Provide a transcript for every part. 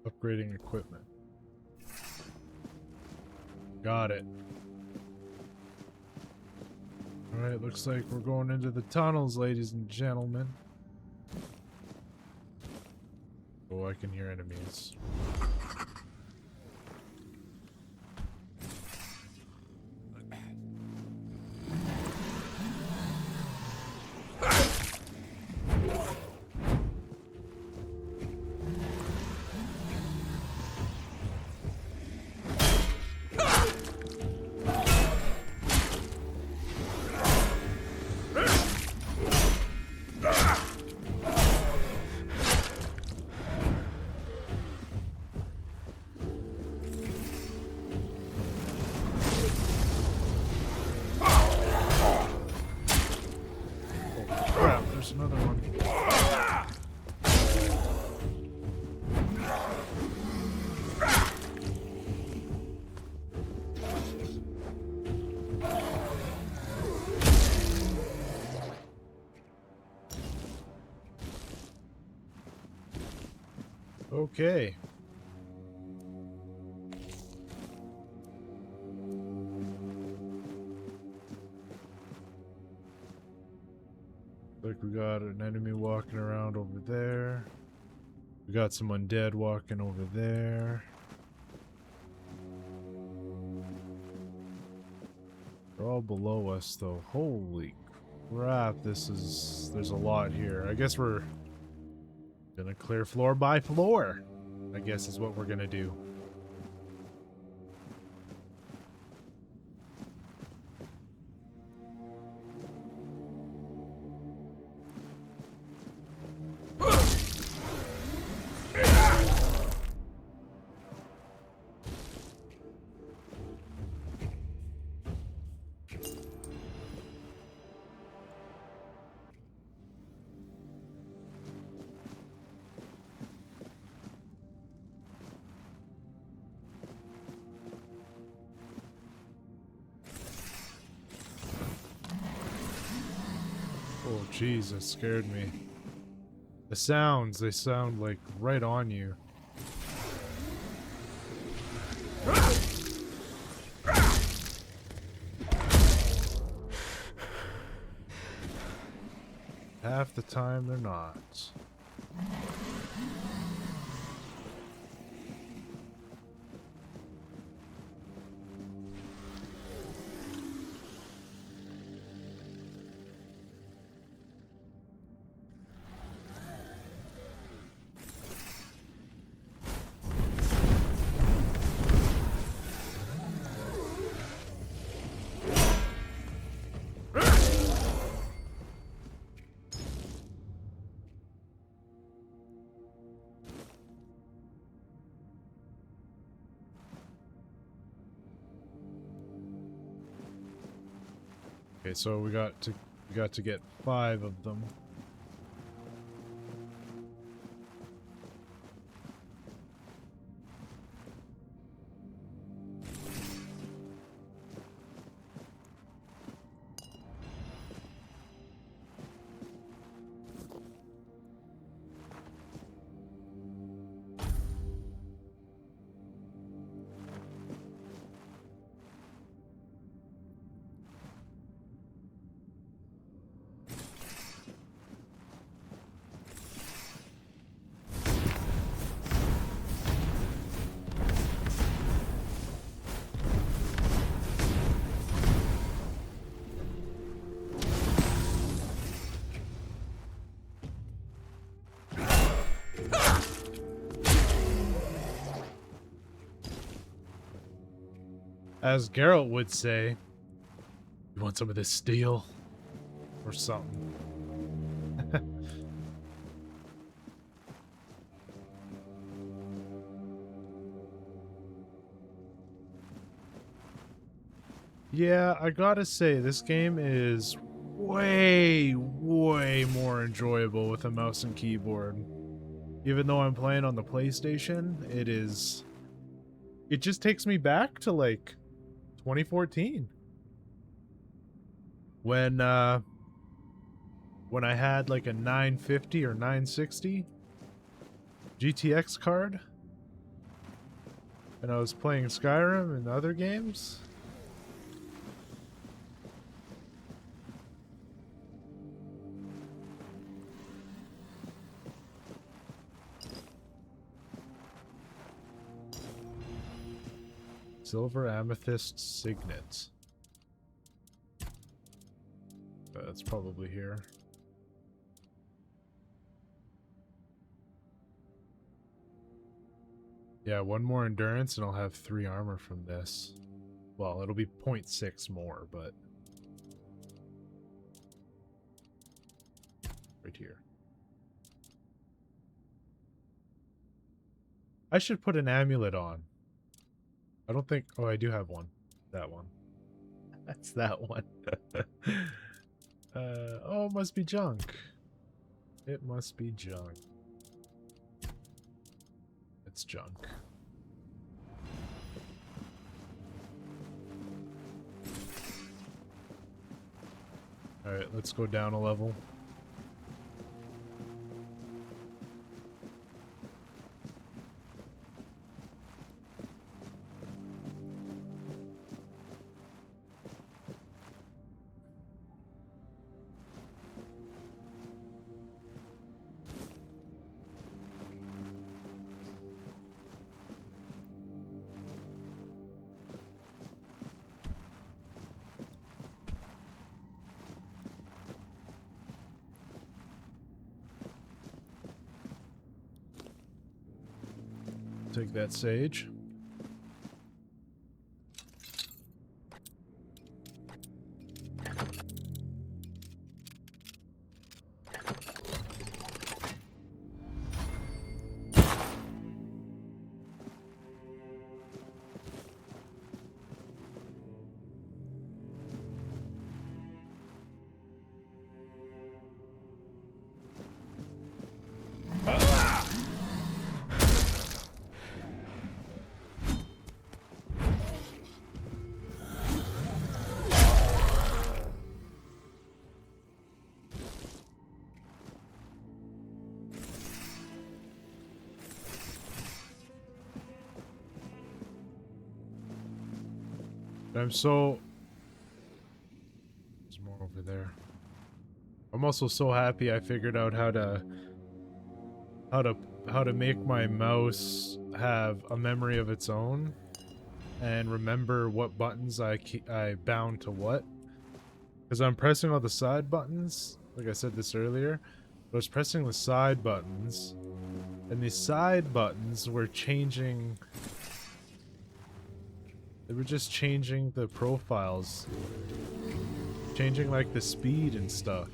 Upgrading equipment. Got it. Alright, looks like we're going into the tunnels, ladies and gentlemen. Oh, I can hear enemies. Another one. Okay. Like we got an enemy walking around over there. We got some undead walking over there. They're all below us though. Holy crap, there's a lot here. I guess we're gonna clear floor by floor, I guess is what we're gonna do. Oh jeez, that scared me. The sounds, they sound like right on you. Half the time they're not. Okay, so we got to get 5 of them. As Geralt would say, you want some of this steel? Or something. Yeah, I gotta say, this game is way more enjoyable with a mouse and keyboard. Even though I'm playing on the PlayStation, it just takes me back to like 2014 when I had like a 950 or 960 GTX card and I was playing Skyrim and other games. Silver amethyst signet. That's probably here. Yeah, one more endurance and I'll have 3 armor from this. Well, it'll be 0.6 more, but... right here. I should put an amulet on. I don't think... oh, I do have one. That one. That's that one. Oh, it must be junk. It must be junk. It's junk. Alright, let's go down a level. Take that sage. I'm so... there's more over there. I'm also so happy I figured out how to make my mouse have a memory of its own and remember what buttons I bound to what. Because I'm pressing all the side buttons, like I said this earlier. I was pressing the side buttons, and these side buttons were changing... they were just changing the profiles. Changing like the speed and stuff.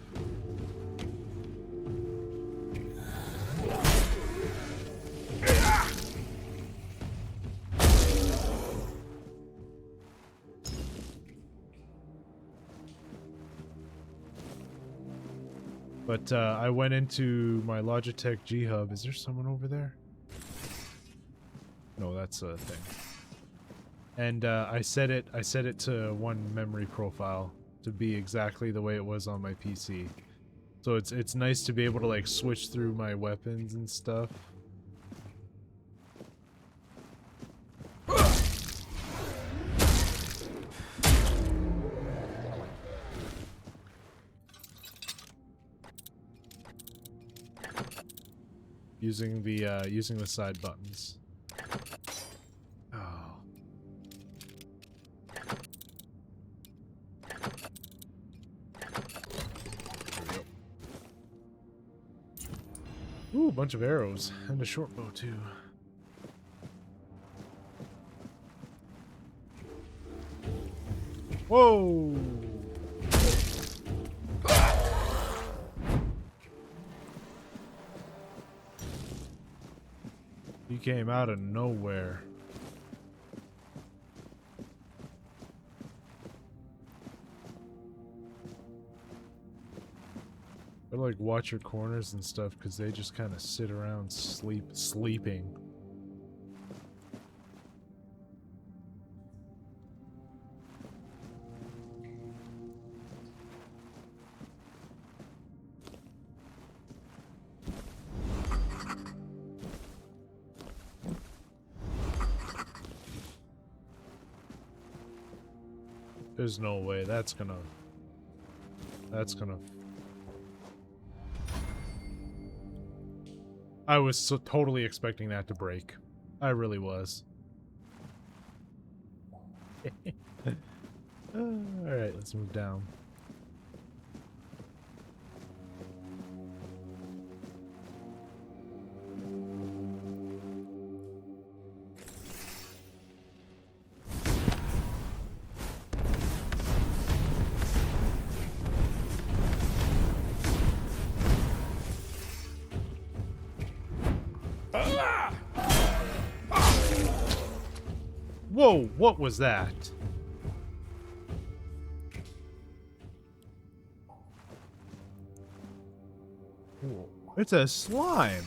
But I went into my Logitech G Hub. Is there someone over there? No, that's a thing. And I set it to one memory profile to be exactly the way it was on my PC. So it's nice to be able to like switch through my weapons and stuff. Using the side buttons. Oh. Ooh, a bunch of arrows and a short bow too. Whoa! He came out of nowhere. I like watch your corners and stuff because they just kind of sit around sleeping. There's no way that's gonna... I was so totally expecting that to break. I really was. Alright, let's move down. Whoa, what was that? Whoa, it's a slime.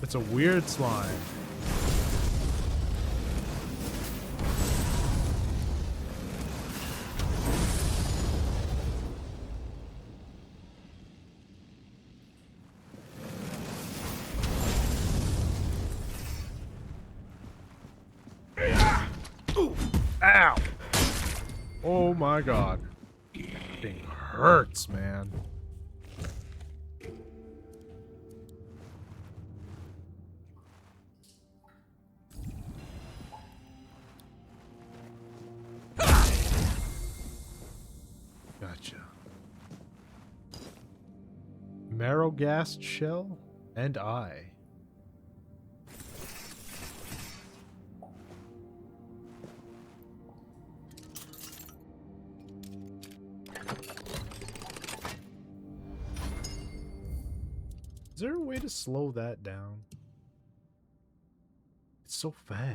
It's a weird slime. Ow! Oh my god. That thing hurts, man. Gotcha. Marrow gas shell and eye. Is there a way to slow that down? It's so fast.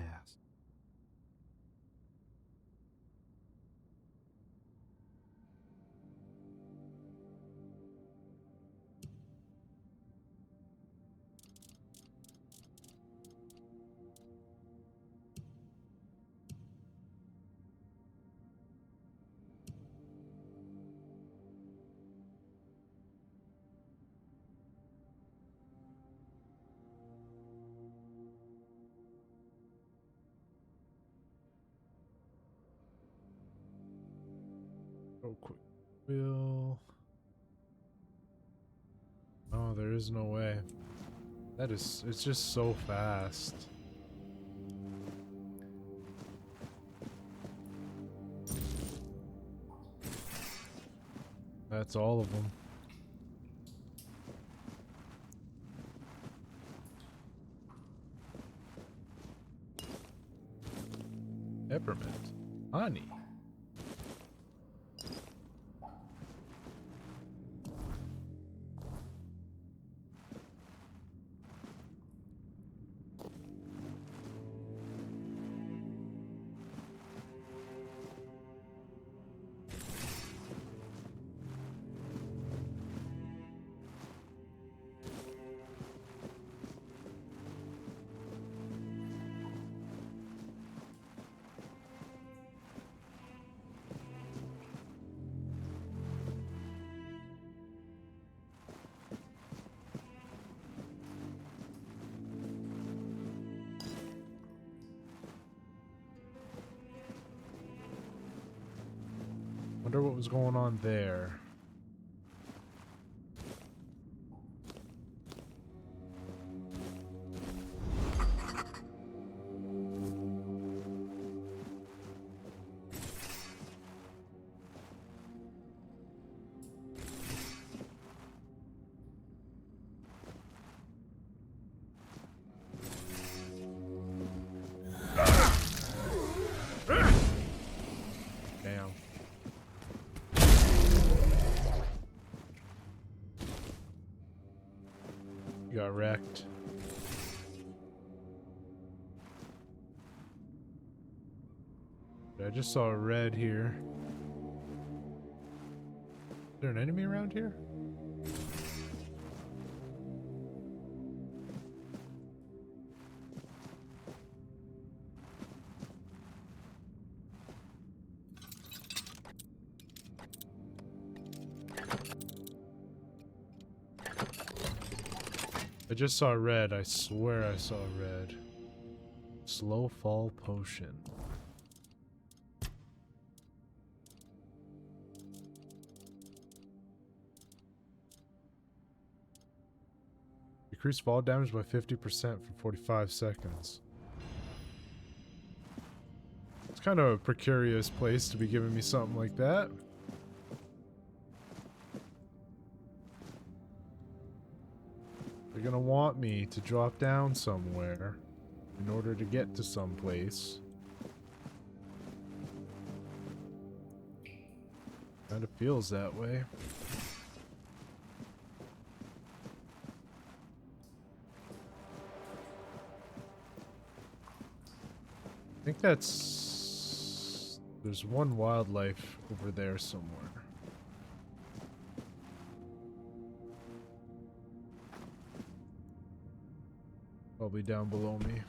Oh, quick. Will. Oh, there is no way. That is, it's just so fast. That's all of them. Peppermint. Honey. Wonder what was going on there. Damn. You got wrecked. I just saw a red here. Is there an enemy around here? I just saw red. I swear I saw red. Slow fall potion. Decrease fall damage by 50% for 45 seconds. It's kind of a precarious place to be giving me something like that. They're gonna want me to drop down somewhere in order to get to some place. Kind of feels that way. I think that's... There's one wildlife over there somewhere. Probably down below me.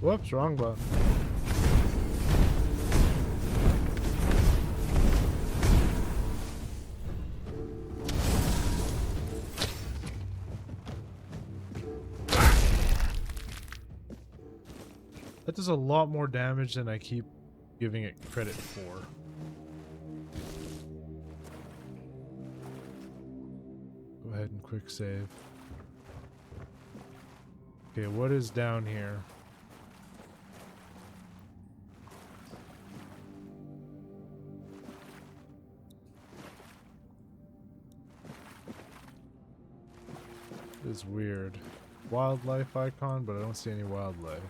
Whoops, wrong button. That does a lot more damage than I keep giving it credit for. Go ahead and quick save. Okay, what is down here? This is weird. Wildlife icon, but I don't see any wildlife.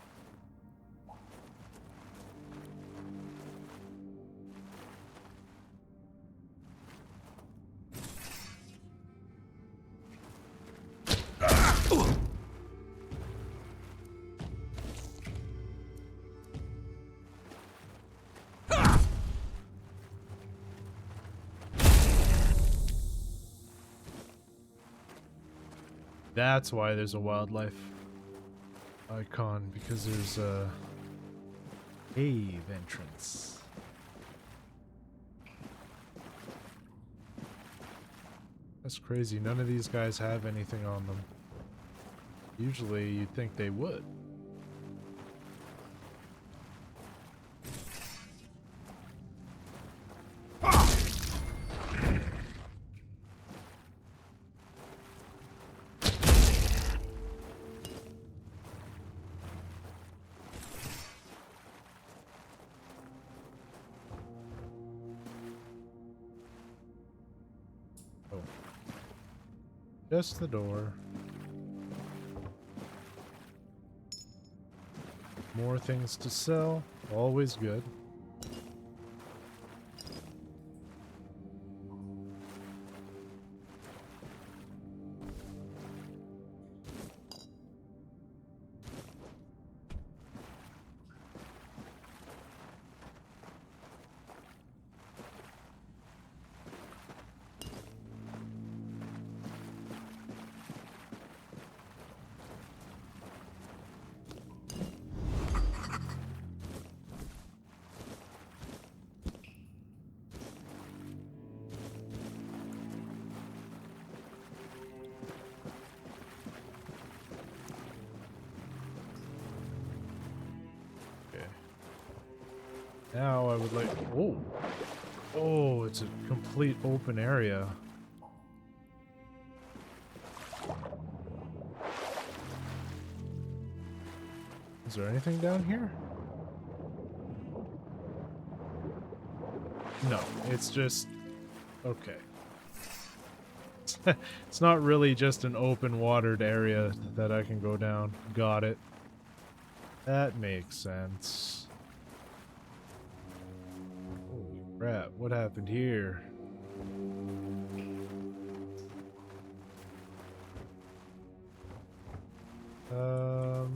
That's why there's a wildlife icon, because there's a cave entrance. That's crazy. None of these guys have anything on them. Usually you'd think they would. Just the door. More things to sell. Always good. Now I would like... Oh! Oh, it's a complete open area. Is there anything down here? No, it's just... okay. It's not really just an open watered area that I can go down. Got it. That makes sense. Holy crap, what happened here? Here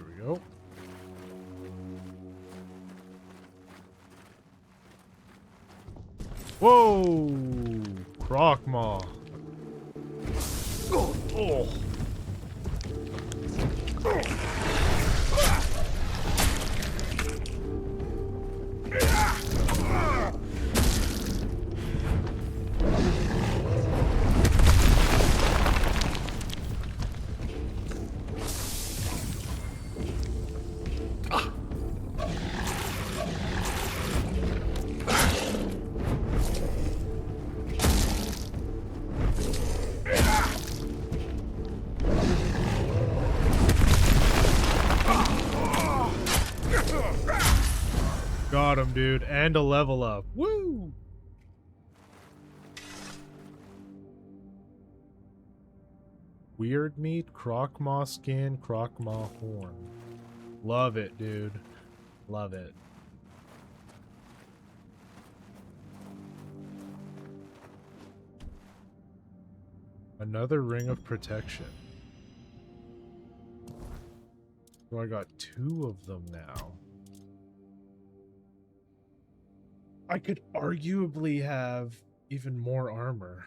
we go. Whoa! Croc-Maw. Oh, oh. Got him, dude, and a level up. Woo! Weird meat, Croc-Maw skin, Croc-Maw horn. Love it, dude. Love it. Another ring of protection. So I got 2 of them now. I could arguably have even more armor.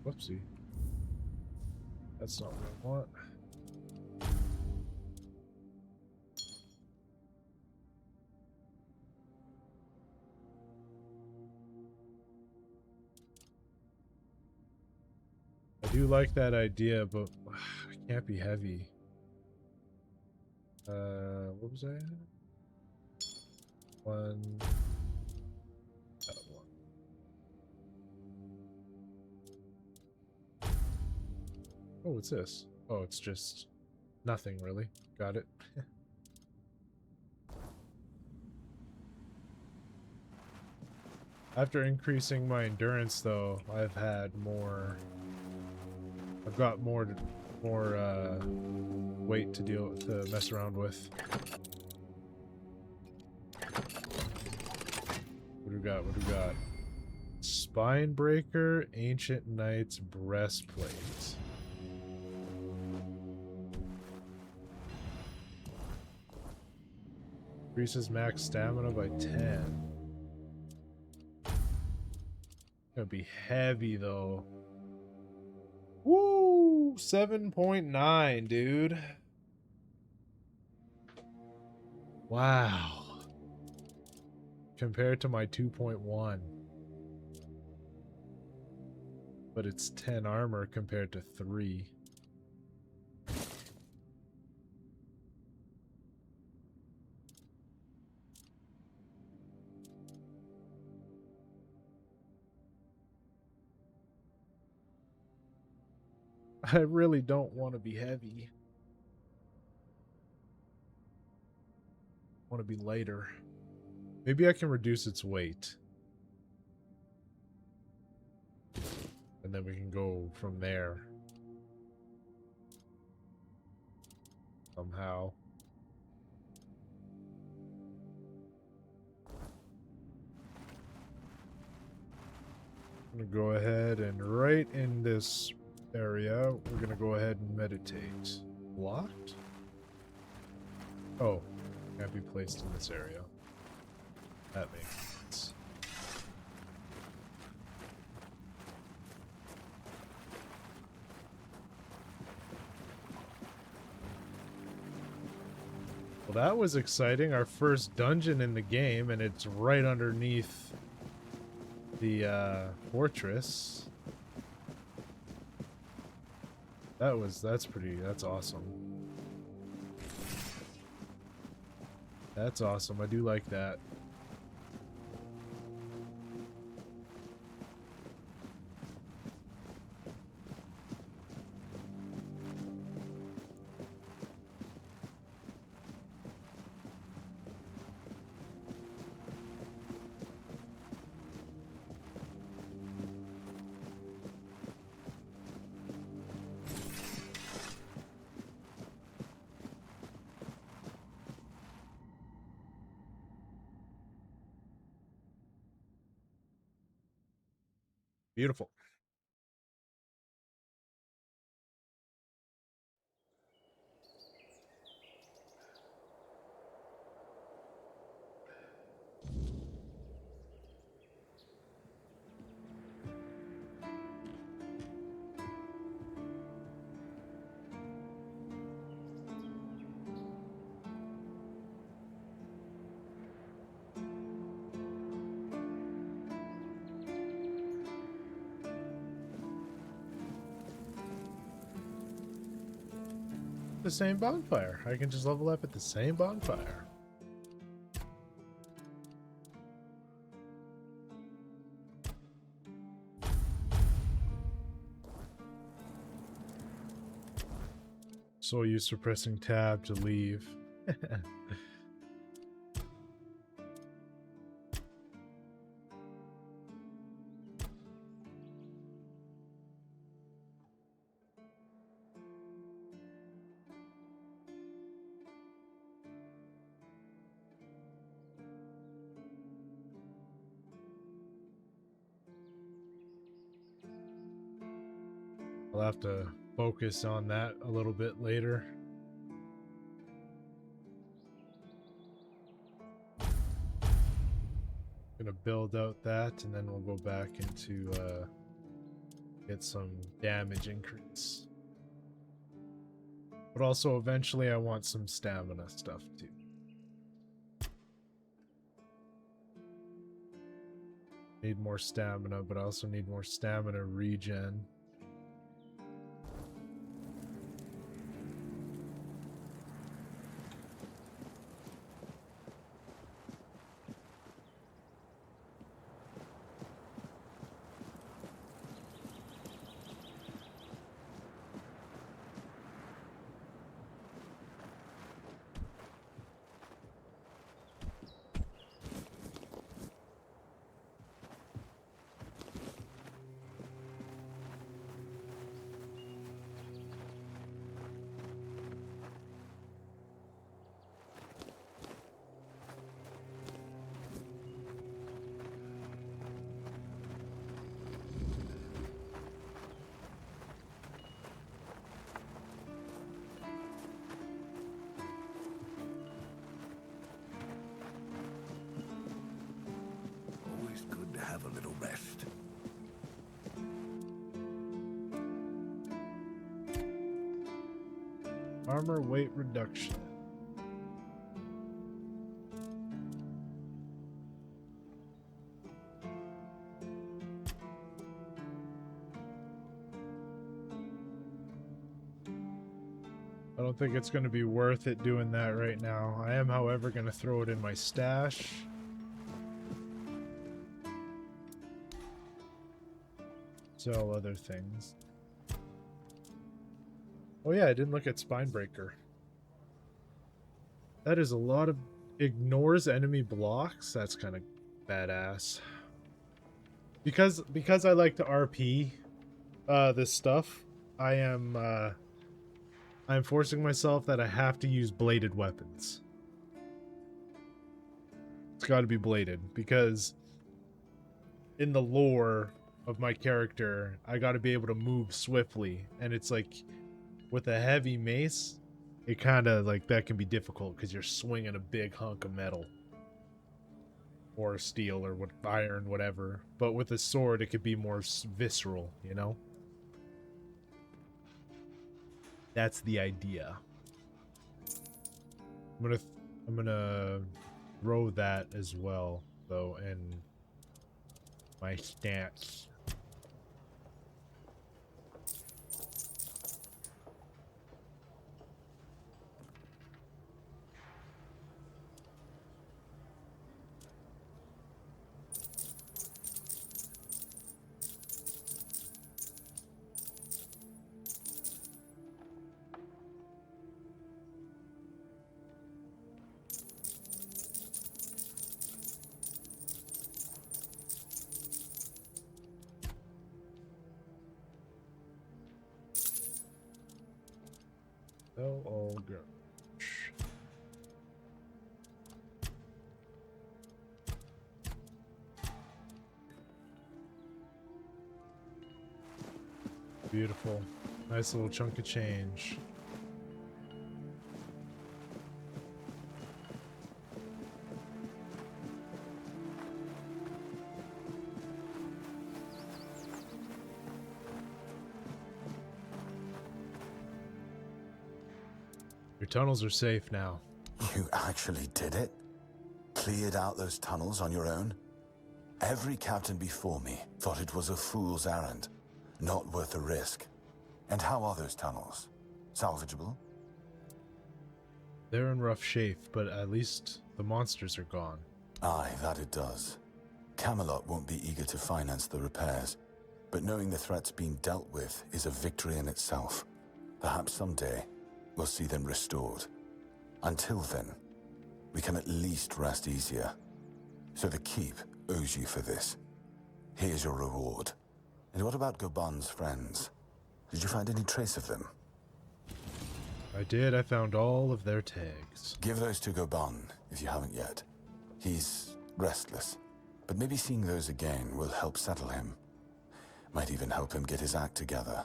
Whoopsie. That's not what I want. I do like that idea, but I can't be heavy. What was I at? 1. That 1. Oh, what's this? Oh, it's just nothing, really. Got it. After increasing my endurance, though, I've got more weight to mess around with. What do we got? What do we got? Spine Breaker, Ancient Knight's Breastplate. Increases max stamina by 10. Gonna be heavy though. Woo! 7.9, dude. Wow. Compared to my 2.1. But it's 10 armor compared to 3. I really don't want to be heavy. I want to be lighter. Maybe I can reduce its weight. And then we can go from there. Somehow. I'm gonna go ahead and right in this area, we're gonna go ahead and meditate. Blocked? Oh, can't be placed in this area. That makes sense. Well, that was exciting. Our first dungeon in the game, and it's right underneath the fortress. That's awesome. That's awesome. I do like that. Beautiful. The same bonfire. I can just level up at the same bonfire. So used to pressing tab to leave. I'll have to focus on that a little bit later. Gonna build out that, and then we'll go back into get some damage increase. But also eventually I want some stamina stuff too. Need more stamina, but I also need more stamina regen. Have a little rest. Armor weight reduction. I don't think it's going to be worth it doing that right now. I am, however, going to throw it in my stash. Sell other things. Oh yeah, I didn't look at Spinebreaker. That is a lot of... Ignores enemy blocks? That's kind of badass. Because I like to RP this stuff, I'm forcing myself that I have to use bladed weapons. It's got to be bladed, because in the lore of my character, I got to be able to move swiftly, and it's like with a heavy mace, it kind of like that can be difficult because you're swinging a big hunk of metal or steel or what, iron, whatever. But with a sword, it could be more visceral, you know? That's the idea. I'm gonna throw that as well, though, and my stats. They'll all go. Beautiful. Nice little chunk of change. Your tunnels are safe now. You actually did it? Cleared out those tunnels on your own? Every captain before me thought it was a fool's errand, not worth the risk. And how are those tunnels? Salvageable? They're in rough shape, but at least the monsters are gone. Aye, that it does. Camelot won't be eager to finance the repairs, but knowing the threat's being dealt with is a victory in itself. Perhaps someday we'll see them restored. Until then, we can at least rest easier. So the Keep owes you for this. Here's your reward. And what about Goban's friends? Did you find any trace of them? I did. I found all of their tags. Give those to Goban, if you haven't yet. He's restless, but maybe seeing those again will help settle him. Might even help him get his act together.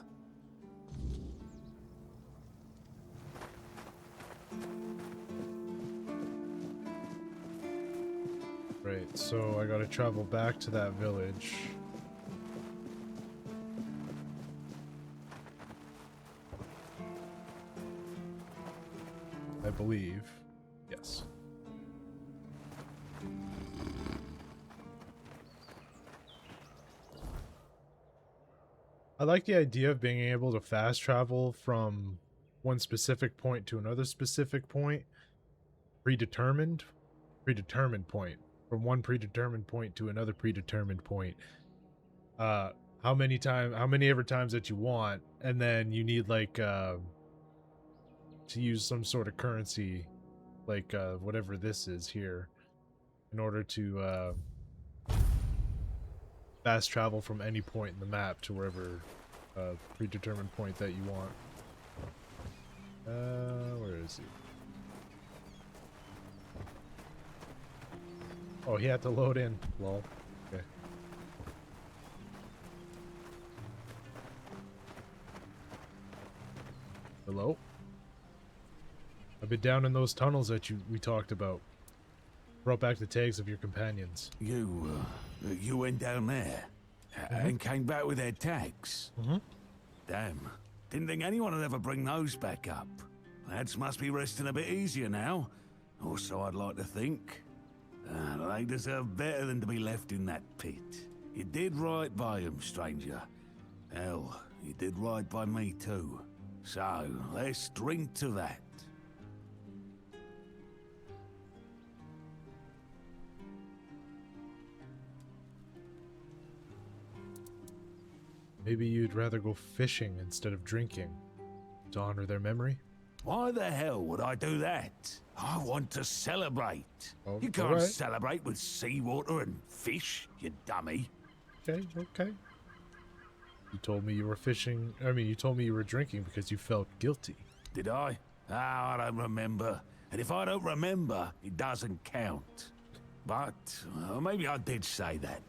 Right, so I gotta travel back to that village. I believe. Yes. I like the idea of being able to fast travel from one specific point to another specific point. Predetermined point. From one predetermined point to another predetermined point. How many ever times that you want, and then you need like to use some sort of currency, like whatever this is here, in order to fast travel from any point in the map to wherever predetermined point that you want. Where is he? Oh, he had to load in. Lol. Okay. Hello? I've been down in those tunnels that we talked about. Brought back the tags of your companions. You went down there and came back with their tags? Damn. Didn't think anyone would ever bring those back up. Lads must be resting a bit easier now. Or so I'd like to think. They deserve better than to be left in that pit. You did right by them, stranger. Hell, you did right by me too. So, let's drink to that. Maybe you'd rather go fishing instead of drinking to honor their memory? Why the hell would I do that? I want to celebrate. Oh, you can't alright. celebrate with seawater and fish, you dummy. Okay, okay. You told me you were fishing. I mean, you told me you were drinking because you felt guilty. Did I? Oh, I don't remember. And if I don't remember, it doesn't count. But maybe I did say that.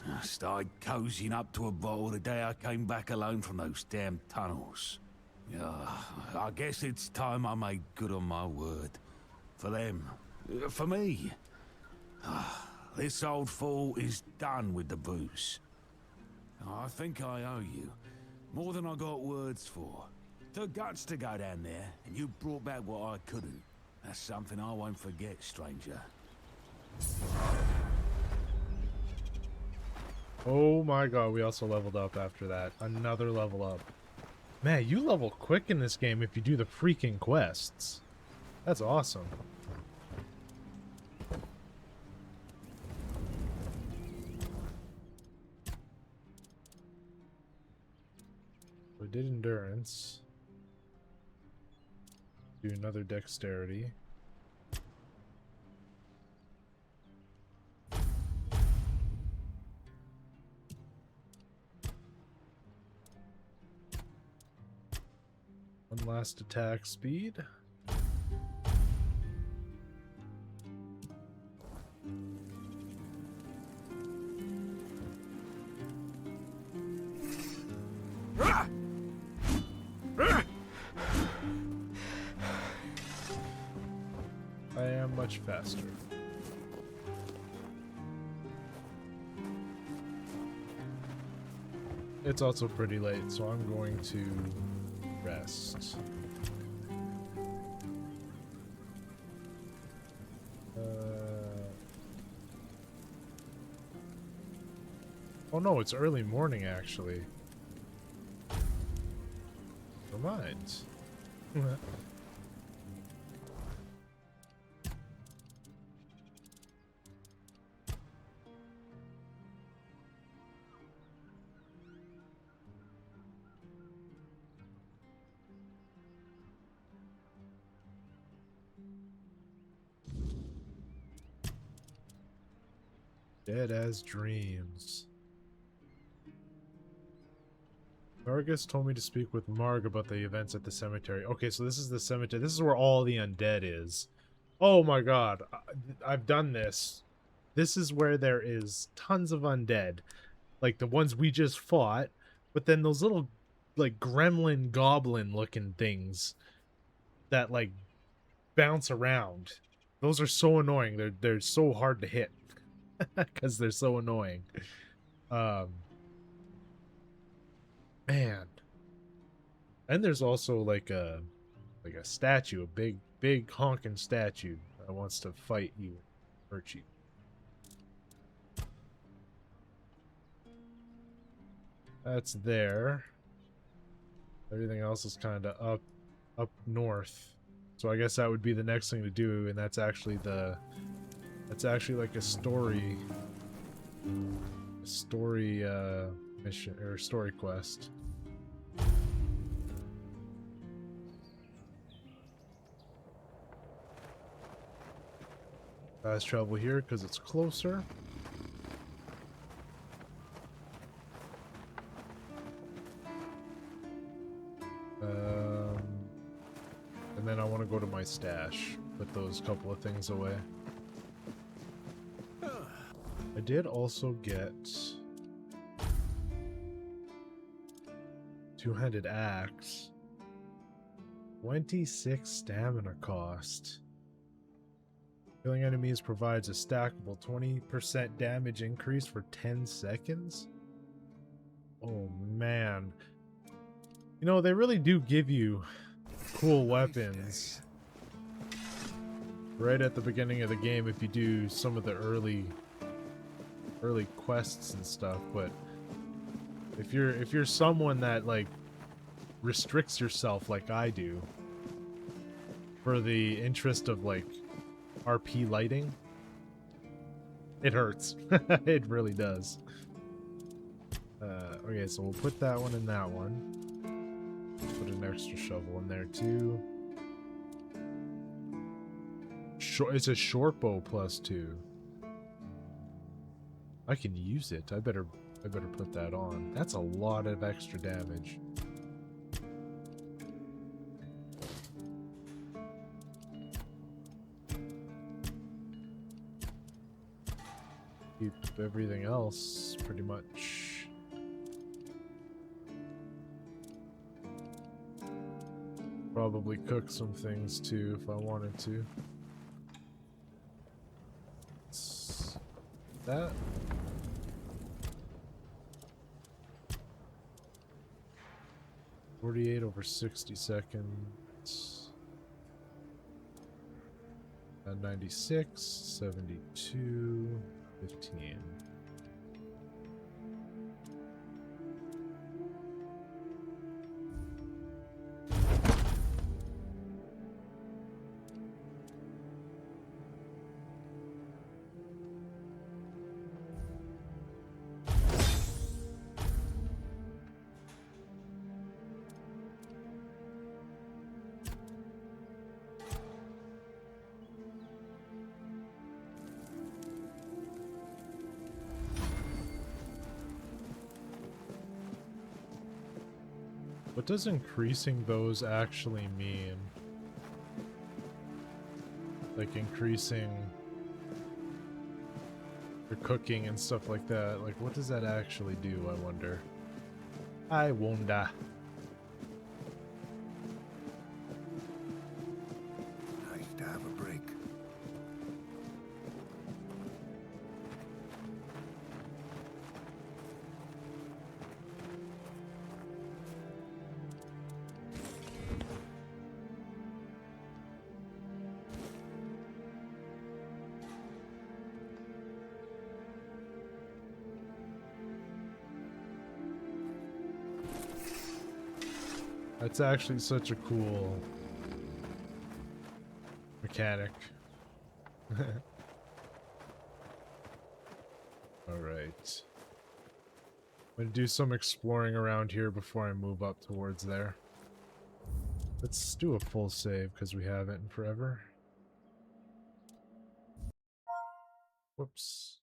I started cozying up to a bottle the day I came back alone from those damn tunnels. I guess it's time I made good on my word. For them. For me. This old fool is done with the booze. I think I owe you. More than I got words for. Took guts to go down there, and you brought back what I couldn't. That's something I won't forget, stranger. Oh my god, we also leveled up after that. Another level up. Man, you level quick in this game if you do the freaking quests. That's awesome. We did endurance. Do another dexterity. One last attack speed. I am much faster. It's also pretty late, so I'm going to rest. Oh no, it's early morning actually. Never mind. Dead as dreams. Vargas told me to speak with Marg about the events at the cemetery. Okay, so this is the cemetery. This is where all the undead is. Oh my god. I've done this. This is where there is tons of undead. Like the ones we just fought. But then those little, like, gremlin goblin looking things that, like, bounce around. Those are so annoying. They're so hard to hit. Because they're so annoying. Man. And there's also like a statue, a big honking statue that wants to fight you, hurt you. That's there. Everything else is kind of up north. So I guess that would be the next thing to do, and that's actually like a story mission or story quest. Fast travel here because it's closer. And then I want to go to my stash, put those couple of things away. I did also get two-handed axe. 26 stamina cost. Killing enemies provides a stackable 20% damage increase for 10 seconds. Oh man. You know, they really do give you cool weapons right at the beginning of the game if you do some of the early quests and stuff, but if you're someone that like restricts yourself like I do for the interest of like RP lighting, it hurts. It really does. Okay, so we'll put that one in that one. Put an extra shovel in there too. It's a short bow +2. I can use it. I better put that on. That's a lot of extra damage. Keep everything else pretty much. Probably cook some things too if I wanted to. That. $48 over 60 seconds. 96, 72, 15. What does increasing those actually mean? Like increasing the cooking and stuff like that. Like, what does that actually do, I wonder? I wonder. Nice to have a break. That's actually such a cool mechanic. Alright. I'm gonna do some exploring around here before I move up towards there. Let's do a full save because we haven't in forever. Whoops.